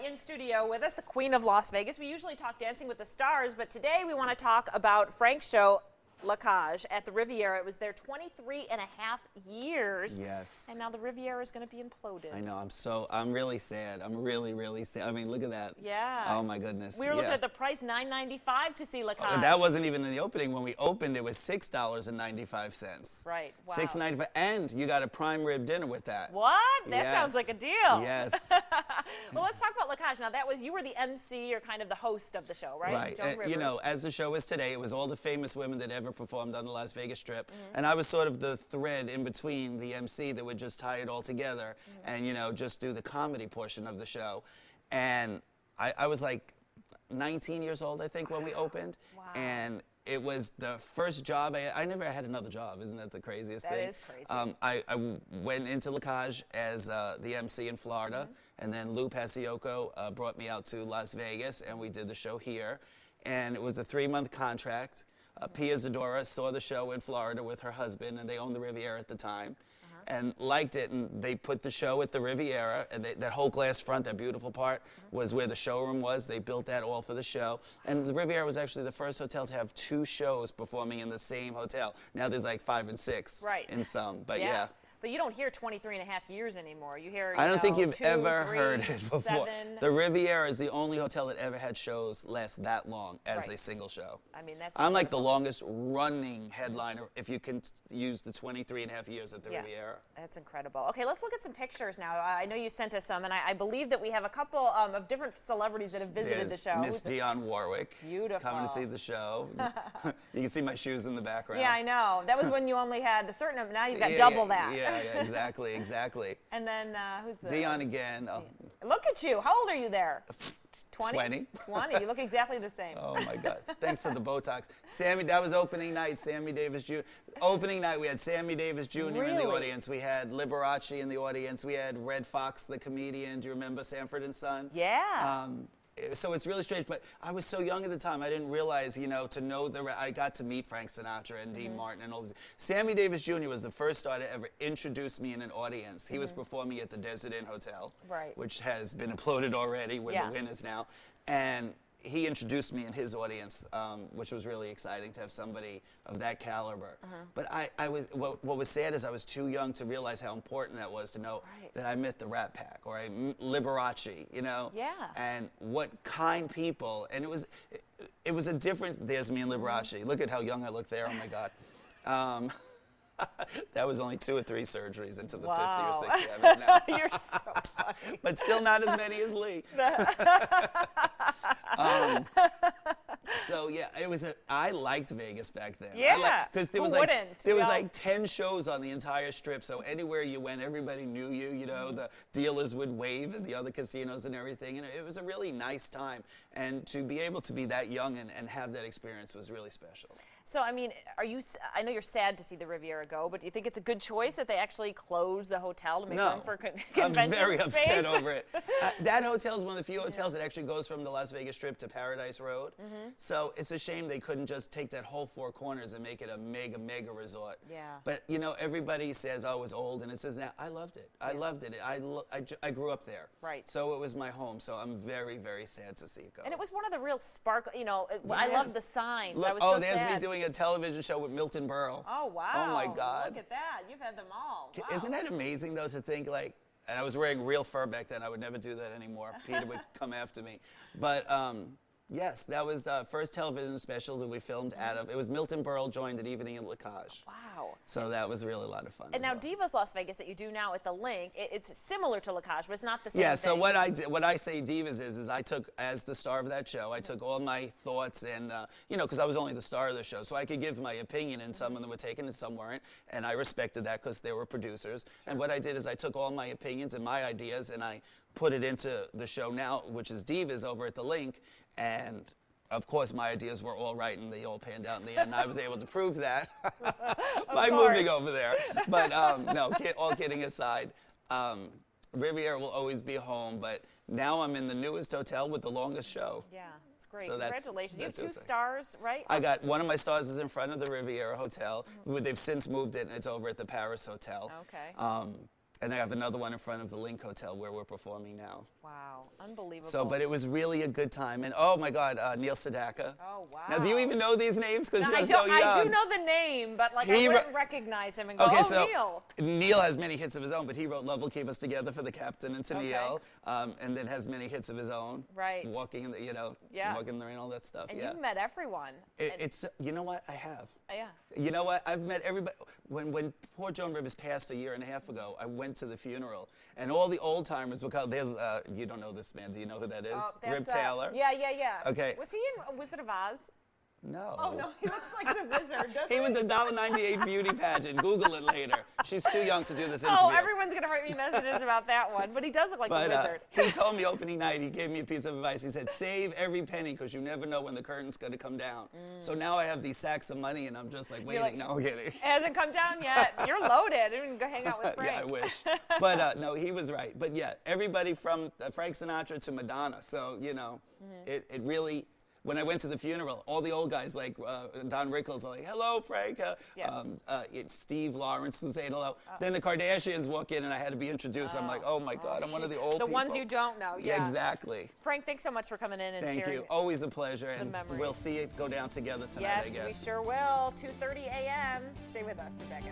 in studio with us, the Queen of Las Vegas. We usually talk Dancing with the Stars, but today we want to talk about Frank's show, La Cage, at the Riviera. It was there 23 and a half years. Yes. And now the Riviera is going to be imploded. I know. I'm really sad. I'm really, really sad. I mean, look at that. Yeah. Oh, my goodness. We were looking at the price, $9.95 to see La Cage. Oh, that wasn't even in the opening. When we opened, it was $6.95. Right. Wow. $6.95. And you got a prime rib dinner with that. What? That Yes. sounds like a deal. Yes. Well, let's talk about La Cage. Now, you were the MC or kind of the host of the show, right? Right. Joan Rivers. You know, as the show is today, it was all the famous women that ever performed on the Las Vegas Strip. And I was sort of the thread in between the MC that would just tie it all together and, you know, just do the comedy portion of the show. And I was like 19 years old, I think, when we opened. Wow. And it was the first job. I never had another job. Isn't that the craziest thing? That is crazy. I went into La Cage as the MC in Florida, and then Lou Paciocco brought me out to Las Vegas, and we did the show here. And it was a 3-month contract. Pia Zadora saw the show in Florida with her husband, and they owned the Riviera at the time, and liked it. And they put the show at the Riviera, and that whole glass front, that beautiful part, was where the showroom was. They built that all for the show. And the Riviera was actually the first hotel to have 2 shows performing in the same hotel. Now there's like 5 and 6 in some, but yeah. But you don't hear 23 and a half years anymore. You hear, I don't think you've 2, ever 3, heard it before. 7. The Riviera is the only hotel that ever had shows last that long as a single show. I mean, that's I'm like the longest running headliner if you can use the 23 and a half years at the Riviera. That's incredible. Okay, let's look at some pictures now. I know you sent us some, and I believe that we have a couple of different celebrities that have visited the show. Miss Dionne Warwick. Beautiful. Coming to see the show. You can see my shoes in the background. Yeah, I know. That was when you only had a certain amount. Now you've got double that. Yeah, exactly. Exactly. And then who's the... Dionne again. Oh. Look at you. How old are you there? 20? 20. 20. You look exactly the same. Oh, my God. Thanks to the Botox. That was opening night, Sammy Davis Jr. Opening night, we had Sammy Davis Jr. in the audience. We had Liberace in the audience. We had Red Fox, the comedian. Do you remember Sanford and Son? Yeah. So it's really strange, but I was so young at the time, I didn't realize, you know, I got to meet Frank Sinatra and Dean Martin and all this. Sammy Davis Jr. was the first star to ever introduce me in an audience. He was performing at the Desert Inn Hotel, which has been imploded already. We're the winners now. And he introduced me in his audience, which was really exciting to have somebody of that caliber. But what was sad is I was too young to realize how important that was to know that I met the Rat Pack or Liberace, you know? Yeah. And what kind people, and it was a different, there's me and Liberace. Look at how young I look there, oh my God. That was only 2 or 3 surgeries into the 50 or 60 I'm at now. You're so funny. But still not as many as Lee. So yeah, I liked Vegas back then. Yeah, because there was like 10 shows on the entire strip. So anywhere you went, everybody knew you. You know, the dealers would wave at the other casinos and everything. And it was a really nice time. And to be able to be that young and have that experience was really special. So, I mean, I know you're sad to see the Riviera go, but do you think it's a good choice that they actually closed the hotel to make room for convention I'm very space? upset over it. That hotel is one of the few hotels that actually goes from the Las Vegas Strip to Paradise Road. So it's a shame they couldn't just take that whole 4 corners and make it a mega, mega resort. Yeah. But, you know, everybody says, oh, it's old, and it says now, I loved it. I loved it. I grew up there. Right. So it was my home. So I'm very, very sad to see it go. And it was one of the real sparkle, you know, I love the signs. Look, I was so there's sad. me doing a television show with Milton Berle. Oh, wow. Oh, my God. Look at that. You've had them all. Wow. Isn't that amazing, though, to think, like, and I was wearing real fur back then. I would never do that anymore. Peter would come after me. But, yes, that was the first television special that we filmed out of. It was Milton Berle joined at Evening in La Cage. Wow. So that was really a lot of fun. And now Divas Las Vegas that you do now at the Link, it's similar to La Cage, but it's not the same Yeah, thing. so what I say Divas is I took, as the star of that show, I took all my thoughts and, you know, because I was only the star of the show, so I could give my opinion, and some of them were taken and some weren't, and I respected that because they were producers. And what I did is I took all my opinions and my ideas and I put it into the show now, which is Divas over at the Link, and of course, my ideas were all right, and they all panned out in the end. And I was able to prove that by moving over there. But no, all kidding aside, Riviera will always be home. But now I'm in the newest hotel with the longest show. Yeah, it's great. So Congratulations. You have 2 stars, right? I got one of my stars is in front of the Riviera Hotel. They've since moved it, and it's over at the Paris Hotel. Okay. And I have another one in front of the Link Hotel where we're performing now. Wow, unbelievable. So, but it was really a good time. And oh my God, Neil Sedaka. Oh, wow. Now, do you even know these names? Because No, you're so young. I do know the name, but like I wouldn't recognize him and go, okay, oh, so Neil. Neil has many hits of his own, but he wrote Love Will Keep Us Together for the Captain and Okay. Neil, and then has many hits of his own. Right. Walking in the, Yeah. Walking in the Rain, all that stuff. And yeah. you've met everyone. It's, you know what, I have. Yeah. You know what? I've met everybody. When poor Joan Rivers passed a year and a half ago, I went to the funeral, and all the old timers were called. There's, you don't know this man. Do you know who that is? Oh, Rip that's, Taylor. Yeah. Okay. Was he in Wizard of Oz? No. Oh, no, he looks like the wizard, doesn't He was a $1.98 beauty pageant. Google it later. She's too young to do this interview. Oh, everyone's going to write me messages about that one, but he does look like the wizard. He told me opening night, he gave me a piece of advice. He said, save every penny because you never know when the curtain's going to come down. So now I have these sacks of money and I'm just like waiting. Like, no, I'm kidding. It hasn't come down yet. You're loaded. I mean, go hang out with Frank. Yeah, I wish. But no, he was right. But yeah, everybody from Frank Sinatra to Madonna. So, it really... When I went to the funeral, all the old guys like Don Rickles are like, hello, Frank. It's Steve Lawrence is saying hello. Then the Kardashians walk in and I had to be introduced. I'm like, oh my God, I'm one of the old people. The ones you don't know, yeah. Exactly. Frank, thanks so much for coming in and Thank sharing. you. Always a pleasure. And memories. we'll see it go down together tonight, I Yes, guess. we sure will. 2:30 a.m. Stay with us. We're back in.